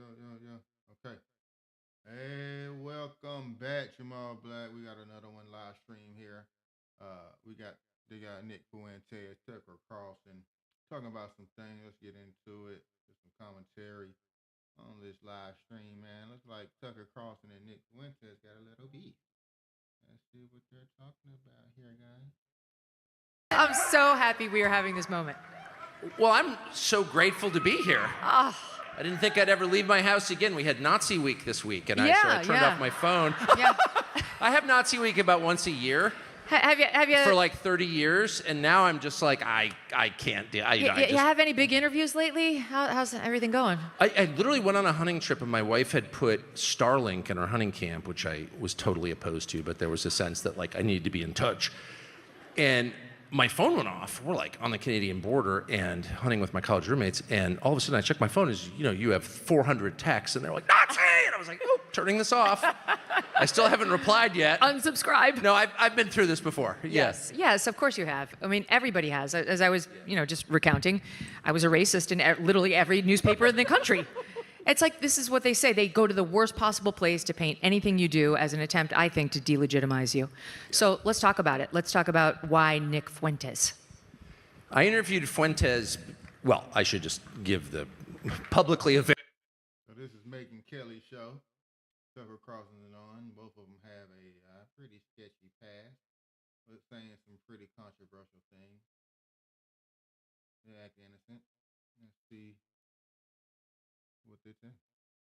Okay. Hey, welcome back, Jamal Black. We got another one live stream here. They got Nick Fuentes, Tucker Carlson, talking about some things. Let's get into it. Just some commentary on this live stream, man. Looks like Tucker Carlson and Nick Fuentes got a little beef. Let's see what they're talking about here, guys. I'm so happy we are having this moment. Well, I'm so grateful to be here. I didn't think I'd ever leave my house again. We had Nazi Week this week, and I turned off my phone. Yeah. I have Nazi Week about once a year. Have you for like 30 years, and now I'm just like, I can't do it. You have any big interviews lately? How's everything going? I literally went on a hunting trip, and my wife had put Starlink in our hunting camp, which I was totally opposed to, but there was a sense that like I needed to be in touch. And my phone went off. We're like on the Canadian border and hunting with my college roommates, and all of a sudden I check my phone, you have 400 texts, and they're like, Nazi! And I was like, oh, turning this off. I still haven't replied yet. Unsubscribe. No, I've been through this before. Yes, of course you have. I mean, everybody has. As I was, just recounting, I was a racist in literally every newspaper in the country. It's like, this is what they say. They go to the worst possible place to paint anything you do as an attempt, I think, to delegitimize you. So let's talk about it. Let's talk about why Nick Fuentes. I interviewed Fuentes. Well, I should just give the publicly available. So this is Megan Kelly's show. Tucker Carlson and on. Both of them have a pretty sketchy past, but saying some pretty controversial things. They act innocent. Let's see what they think.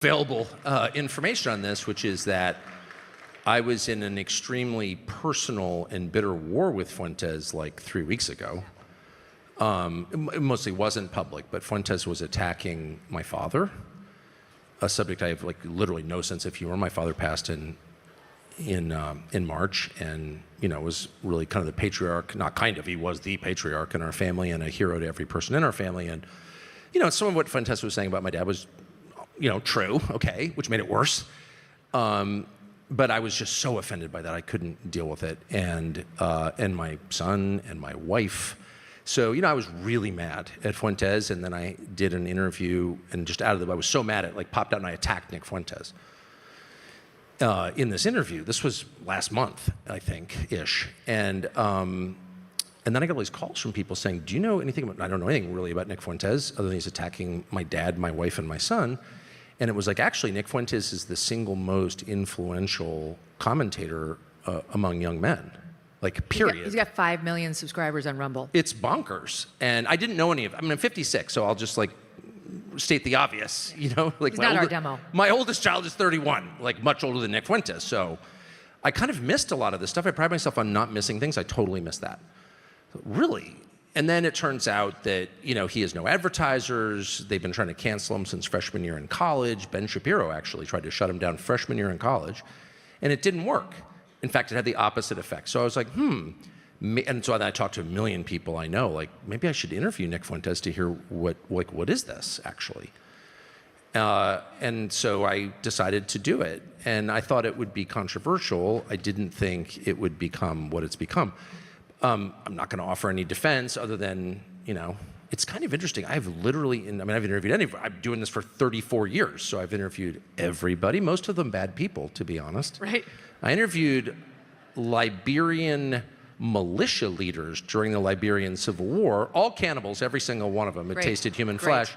Available information on this, which is that I was in an extremely personal and bitter war with Fuentes like 3 weeks ago. It mostly wasn't public, but Fuentes was attacking my father, a subject I have like literally no sense of humor. My father passed in March, and was really kind of the patriarch. Not kind of, he was the patriarch in our family and a hero to every person in our family. And some of what Fuentes was saying about my dad was, true, okay, which made it worse. But I was just so offended by that I couldn't deal with it, and my son and my wife. So I was really mad at Fuentes, and then I did an interview, and just out of I was so mad it like popped out, and I attacked Nick Fuentes. In this interview, this was last month, I think, ish, and then I got all these calls from people saying, do you know anything about, I don't know anything really about Nick Fuentes, other than he's attacking my dad, my wife, and my son. And it was like, actually, Nick Fuentes is the single most influential commentator among young men, like, period. He's got 5 million subscribers on Rumble. It's bonkers. And I didn't know any of it. I mean, I'm 56, so I'll just, like, state the obvious, Like, he's not our demo. My oldest child is 31, like, much older than Nick Fuentes. So I kind of missed a lot of this stuff. I pride myself on not missing things. I totally missed that. Really? And then it turns out that, he has no advertisers. They've been trying to cancel him since freshman year in college. Ben Shapiro actually tried to shut him down freshman year in college, and it didn't work. In fact, it had the opposite effect. So I was like, and so I talked to a million people I know, like, maybe I should interview Nick Fuentes to hear what is this actually? And so I decided to do it, and I thought it would be controversial. I didn't think it would become what it's become. I'm not going to offer any defense other than, it's kind of interesting. I've interviewed I'm doing this for 34 years, so I've interviewed everybody, most of them bad people, to be honest. Right. I interviewed Liberian militia leaders during the Liberian Civil War, all cannibals, every single one of them. It tasted human flesh.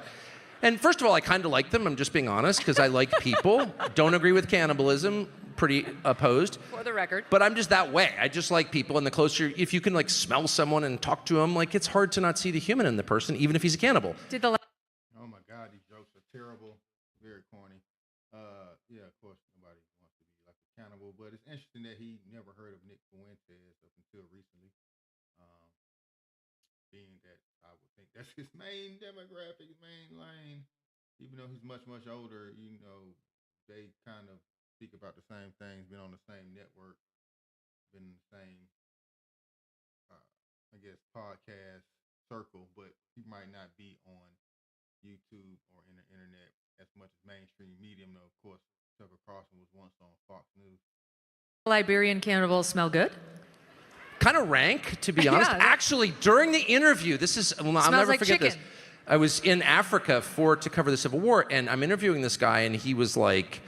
And first of all, I kind of like them, I'm just being honest, because I like people. Don't agree with cannibalism, pretty opposed. For the record. But I'm just that way. I just like people, and the closer, if you can like smell someone and talk to them, like it's hard to not see the human in the person, even if he's a cannibal. Oh my God, these jokes are terrible, very corny. Yeah, of course, nobody wants to be like a cannibal, but it's interesting that he never heard of Nick Fuentes up until recently. Being that I would think that's his main demographic, his main lane. Even though he's much, much older, they kind of speak about the same things, been on the same network, been in the same, podcast circle, but he might not be on YouTube or in the internet as much as mainstream medium, though. Of course, Tucker Carlson was once on Fox News. Liberian cannibals smell good? Kind of rank, to be honest. Yeah. Actually, during the interview, I'll never like forget chicken. I was in Africa to cover the Civil War, and I'm interviewing this guy, and he was like,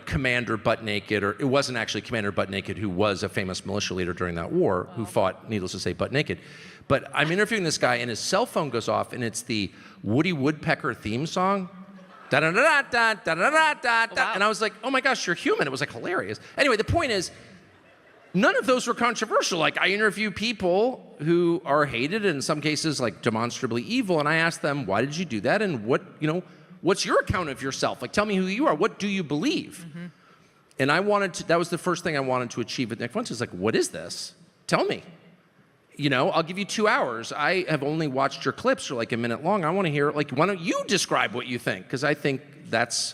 Commander Butt Naked, or it wasn't actually Commander Butt Naked, who was a famous militia leader during that war, who fought, needless to say, butt naked. But I'm interviewing this guy, and his cell phone goes off, and it's the Woody Woodpecker theme song. Da-da-da-da-da-da-da-da-da-da. And I was like, oh my gosh, you're human. It was like hilarious. Anyway, the point is, none of those were controversial. Like, I interview people who are hated, and in some cases, like, demonstrably evil, and I ask them, why did you do that? And what's your account of yourself? Like, tell me who you are. What do you believe? Mm-hmm. And that was the first thing I wanted to achieve with Nick Fuentes. Like, what is this? Tell me. I'll give you 2 hours. I have only watched your clips for like a minute long. I want to hear, like, why don't you describe what you think? Because I think that's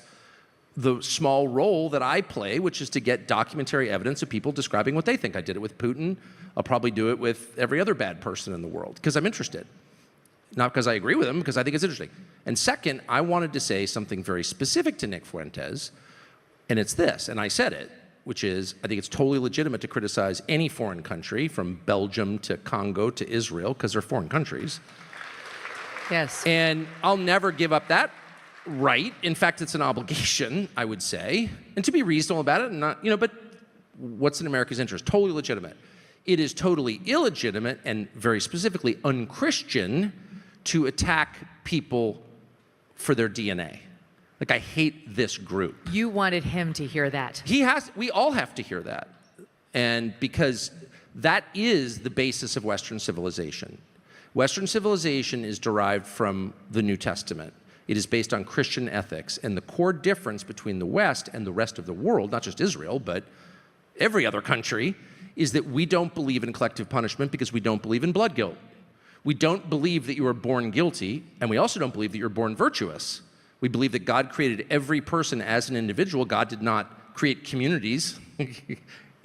the small role that I play, which is to get documentary evidence of people describing what they think. I did it with Putin. I'll probably do it with every other bad person in the world because I'm interested. Not because I agree with him, because I think it's interesting. And second, I wanted to say something very specific to Nick Fuentes, and it's this, and I said it, which is, I think it's totally legitimate to criticize any foreign country, from Belgium to Congo to Israel, because they're foreign countries. Yes. And I'll never give up that right. In fact, it's an obligation, I would say, and to be reasonable about it, and not, but what's in America's interest? Totally legitimate. It is totally illegitimate and very specifically unchristian to attack people for their DNA. Like, I hate this group. You wanted him to hear that. We all have to hear that. And because that is the basis of Western civilization. Western civilization is derived from the New Testament. It is based on Christian ethics. And the core difference between the West and the rest of the world, not just Israel, but every other country, is that we don't believe in collective punishment because we don't believe in blood guilt. We don't believe that you are born guilty, and we also don't believe that you're born virtuous. We believe that God created every person as an individual. God did not create communities.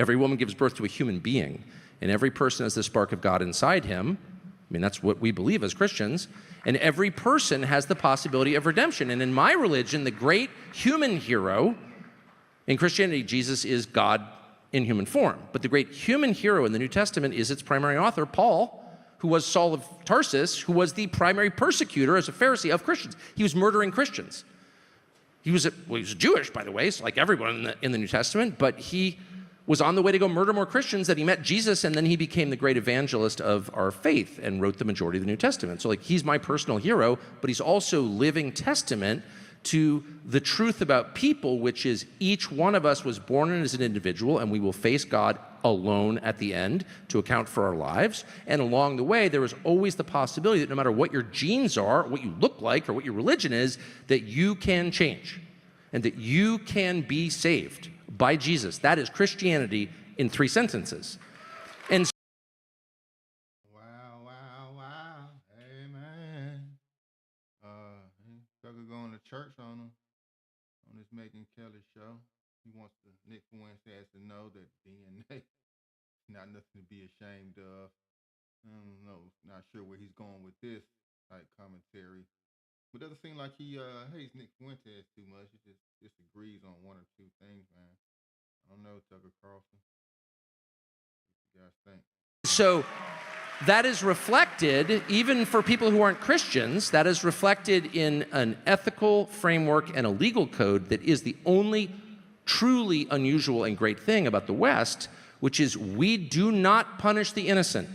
Every woman gives birth to a human being, and every person has the spark of God inside him. I mean, that's what we believe as Christians. And every person has the possibility of redemption. And in my religion, the great human hero, in Christianity, Jesus is God in human form. But the great human hero in the New Testament is its primary author, Paul, who was Saul of Tarsus, who was the primary persecutor as a Pharisee of Christians. He was murdering Christians. He was Jewish, by the way, so like everyone in the New Testament, but he was on the way to go murder more Christians, that he met Jesus, and then he became the great evangelist of our faith and wrote the majority of the New Testament. So like, he's my personal hero, but he's also living testament to the truth about people, which is each one of us was born as an individual, and we will face God alone at the end to account for our lives. And along the way, there is always the possibility that no matter what your genes are, what you look like, or what your religion is, that you can change and that you can be saved by Jesus. That is Christianity in 3 sentences. And Wow. Amen. Sucker going to church on this Megan Kelly show. He wants Nick Fuentes to know that DNA is not nothing to be ashamed of. I don't know, not sure where he's going with this type commentary. But it doesn't seem like he hates Nick Fuentes too much. He just disagrees on 1 or 2 things, man. I don't know, Tucker Carlson. What you guys think? so that is reflected, even for people who aren't Christians, that is reflected in an ethical framework and a legal code that is the only truly unusual and great thing about the West, which is we do not punish the innocent.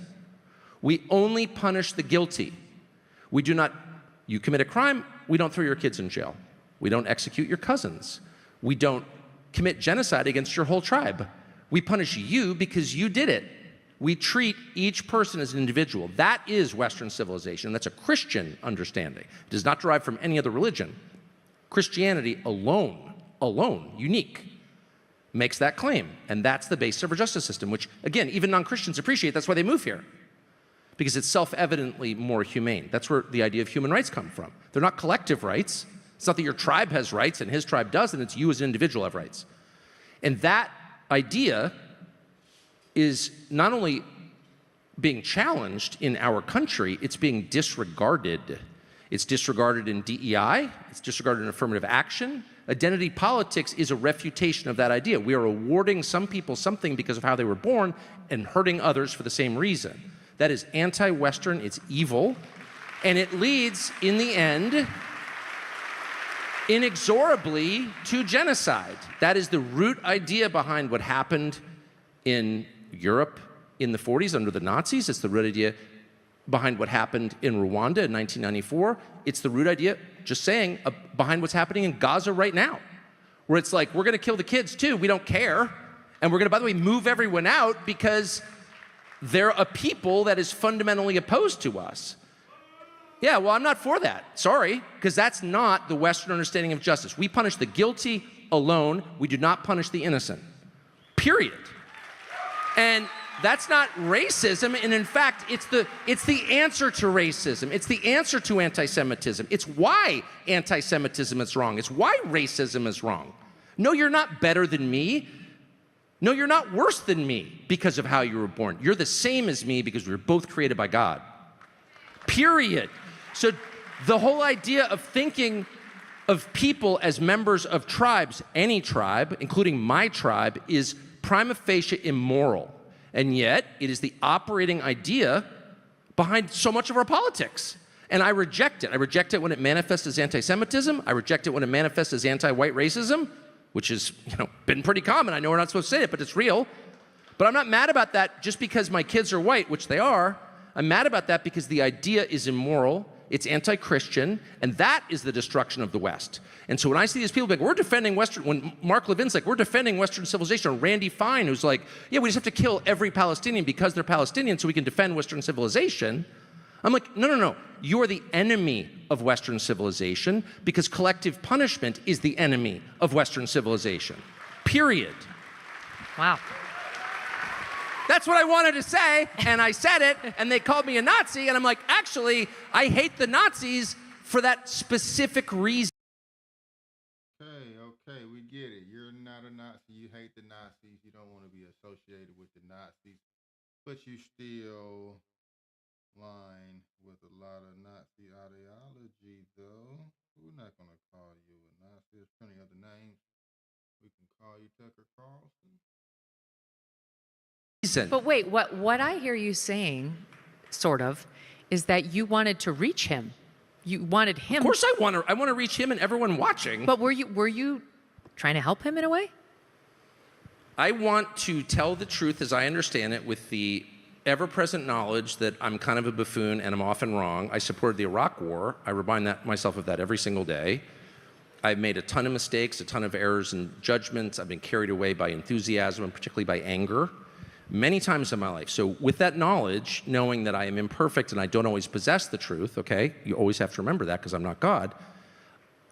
We only punish the guilty. We do not, you commit a crime, we don't throw your kids in jail. We don't execute your cousins. We don't commit genocide against your whole tribe. We punish you because you did it. We treat each person as an individual. That is Western civilization. That's a Christian understanding. It does not derive from any other religion. Christianity alone, unique, makes that claim. And that's the basis of our justice system, which, again, even non-Christians appreciate. That's why they move here, because it's self-evidently more humane. That's where the idea of human rights come from. They're not collective rights. It's not that your tribe has rights and his tribe doesn't. It's you as an individual have rights. And that idea is not only being challenged in our country, it's being disregarded. It's disregarded in DEI, it's disregarded in affirmative action. Identity politics is a refutation of that idea. We are awarding some people something because of how they were born and hurting others for the same reason. That is anti-Western, it's evil, And it leads, in the end, inexorably to genocide. That is the root idea behind what happened in Europe in the 40s under the Nazis. It's the root idea behind what happened in Rwanda in 1994. It's the root idea, just saying, behind what's happening in Gaza right now, where it's like, we're gonna kill the kids too, we don't care. And we're gonna, by the way, move everyone out because they're a people that is fundamentally opposed to us. Yeah, well, I'm not for that. Sorry, because that's not the Western understanding of justice. We punish the guilty alone. We do not punish the innocent. Period. And that's not racism. And in fact, it's the answer to racism. It's the answer to anti-Semitism. It's why anti-Semitism is wrong. It's why racism is wrong. No, you're not better than me. No, you're not worse than me because of how you were born. You're the same as me because we were both created by God. Period. So the whole idea of thinking of people as members of tribes, any tribe, including my tribe, is prima facie immoral. And yet, it is the operating idea behind so much of our politics. And I reject it. I reject it when it manifests as anti-Semitism. I reject it when it manifests as anti-white racism, which has, been pretty common. I know we're not supposed to say it, but it's real. But I'm not mad about that just because my kids are white, which they are. I'm mad about that because the idea is immoral, it's anti-Christian, and that is the destruction of the West. And so when I see these people like, we're defending Western, when Mark Levin's like, we're defending Western civilization, or Randy Fine, who's like, yeah, we just have to kill every Palestinian because they're Palestinian so we can defend Western civilization. I'm like, no. You are the enemy of Western civilization because collective punishment is the enemy of Western civilization. Period. Wow. That's what I wanted to say, and I said it, and they called me a Nazi, and I'm like, actually, I hate the Nazis for that specific reason. Okay, we get it. You're not a Nazi. You hate the Nazis. You don't want to be associated with the Nazis, but you still line with a lot of Nazi ideology, though. We're not going to call you a Nazi. There's plenty of other names. We can call you Tucker Carlson. But wait, what I hear you saying, sort of, is that you wanted to reach him. You wanted him. Of course I want to reach him and everyone watching. But were you trying to help him in a way? I want to tell the truth as I understand it with the ever-present knowledge that I'm kind of a buffoon and I'm often wrong. I supported the Iraq War. I remind myself of that every single day. I've made a ton of mistakes, a ton of errors and judgments. I've been carried away by enthusiasm and particularly by anger many times in my life. So with that knowledge, knowing that I am imperfect and I don't always possess the truth, okay? You always have to remember that because I'm not God.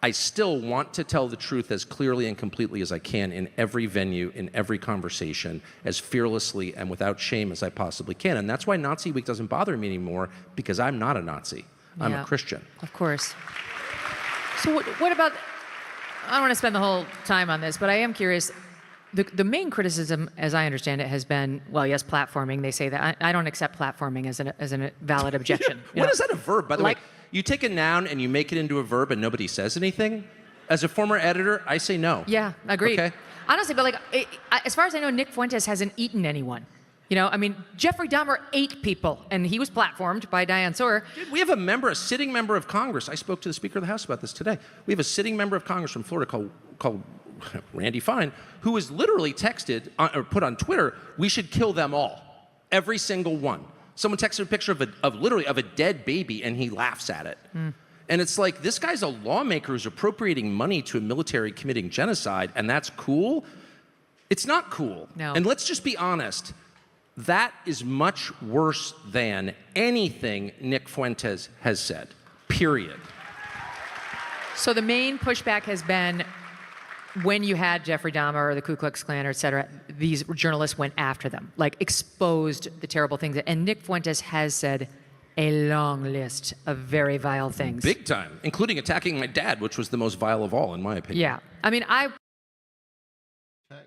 I still want to tell the truth as clearly and completely as I can in every venue, in every conversation, as fearlessly and without shame as I possibly can. And that's why Nazi Week doesn't bother me anymore, because I'm not a Nazi. I'm a Christian. Of course. So what about, I don't want to spend the whole time on this, but I am curious. The main criticism, as I understand it, has been, well, yes, platforming. They say that. I don't accept platforming as a valid objection. When is that a verb, by the way? You take a noun and you make it into a verb and nobody says anything? As a former editor, I say no. Yeah, agreed. Okay. Honestly, but as far as I know, Nick Fuentes hasn't eaten anyone. Jeffrey Dahmer ate people, and he was platformed by Diane Sawyer. Dude, we have a sitting member of Congress. I spoke to the Speaker of the House about this today. We have a sitting member of Congress from Florida called Randy Fine, who was literally texted or put on Twitter, we should kill them all, every single one. Someone texted a picture of a dead baby, and he laughs at it. And it's like, this guy's a lawmaker who's appropriating money to a military committing genocide, and that's cool? It's not cool. No. And let's just be honest. That is much worse than anything Nick Fuentes has said, period. So the main pushback has been when you had Jeffrey Dahmer or the Ku Klux Klan, or et cetera, these journalists went after them, exposed the terrible things. And Nick Fuentes has said a long list of very vile things. Big time, including attacking my dad, which was the most vile of all, in my opinion. Yeah. Attacked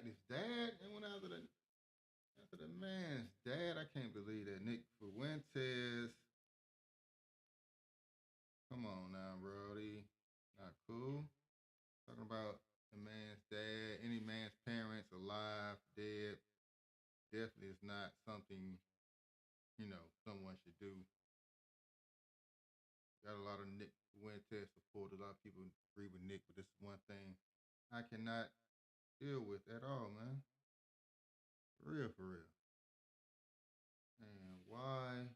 his dad and went after the man's dad. I can't believe that. Nick Fuentes. Come on now, Brody. Not cool. Talking about the man's dad, any man's parents, alive, dead, definitely is not something, someone should do. got a lot of Nick Fuentes support. A lot of people agree with Nick, but this is one thing I cannot deal with at all, man. For real, for real. And why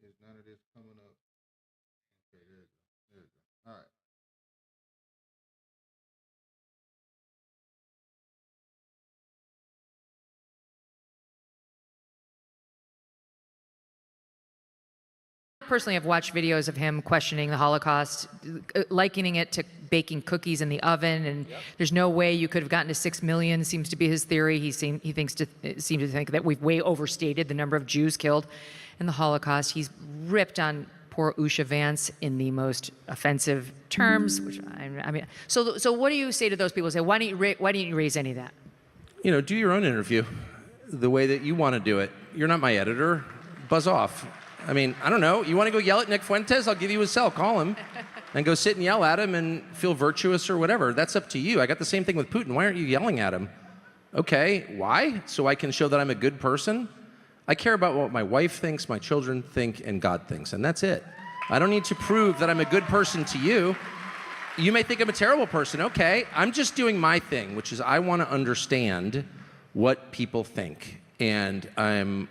is none of this coming up? Okay, there you go. There you go. All right. Personally, I've watched videos of him questioning the Holocaust, likening it to baking cookies in the oven, and there's no way you could have gotten to 6 million. Seems to be his theory. He seems to think that we've way overstated the number of Jews killed in the Holocaust. He's ripped on poor Usha Vance in the most offensive terms. Which I mean, so what do you say to those people? Say, why didn't you raise any of that? You know, do your own interview the way that you want to do it. You're not my editor. Buzz off. I mean, I don't know. You want to go yell at Nick Fuentes? I'll give you his cell. Call him and go sit and yell at him and feel virtuous or whatever. That's up to you. I got the same thing with Putin. Why aren't you yelling at him? Okay, why? So I can show that I'm a good person? I care about what my wife thinks, my children think, and God thinks, and that's it. I don't need to prove that I'm a good person to you. You may think I'm a terrible person. Okay, I'm just doing my thing, which is I want to understand what people think, and I'm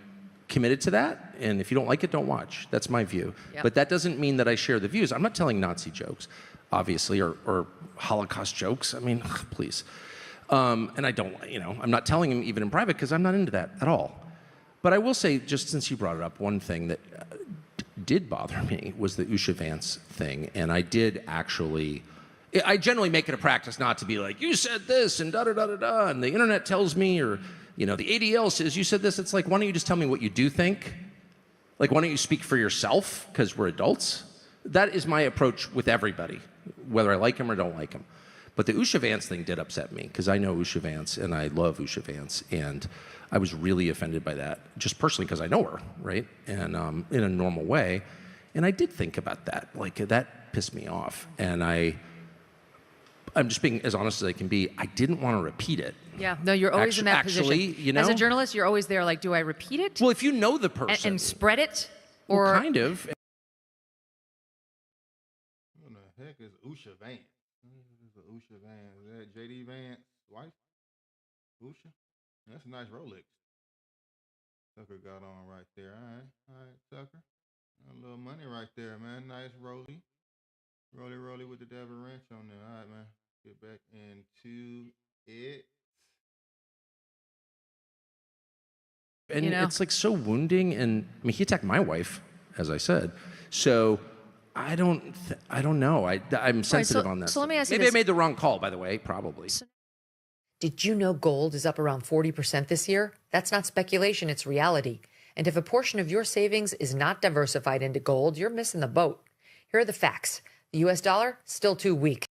committed to that, and if you don't like it, don't watch. That's my view. Yep. But that doesn't mean that I share the views. I'm not telling Nazi jokes, obviously, or Holocaust jokes. I mean, please. And I don't, I'm not telling him even in private because I'm not into that at all. But I will say, just since you brought it up, one thing that did bother me was the Usha Vance thing, and I did actually, I generally make it a practice not to be like, you said this, and da-da-da-da-da, and the internet tells me, or the ADL says you said this. It's like, why don't you just tell me what you do think? Like, why don't you speak for yourself? Because we're adults. That is my approach with everybody, whether I like him or don't like him. But the Usha Vance thing did upset me because I know Usha Vance and I love Usha Vance, and I was really offended by that, just personally because I know her, right? And in a normal way. And I did think about that. Like, that pissed me off. And I'm just being as honest as I can be. I didn't want to repeat it. Yeah, no, you're always in that position. As a journalist, you're always there like, do I repeat it? Well, if you know the person. And spread it? Or well, kind of. Who the heck is Usha Vance? This is Usha Vance. Is that J.D. Vance's wife? Usha? That's a nice Rolex. Tucker got on right there. All right, Tucker. A little money right there, man. Nice Rolly. Rolly with the devil wrench on there. All right, man. Get back into it. And it's like so wounding, and I mean, he attacked my wife, as I said. So I don't know. I'm sensitive on that. So let me ask you Maybe this. I made the wrong call, by the way, probably. Did you know gold is up around 40% this year? That's not speculation, it's reality. And if a portion of your savings is not diversified into gold, you're missing the boat. Here are the facts. The US dollar, still too weak.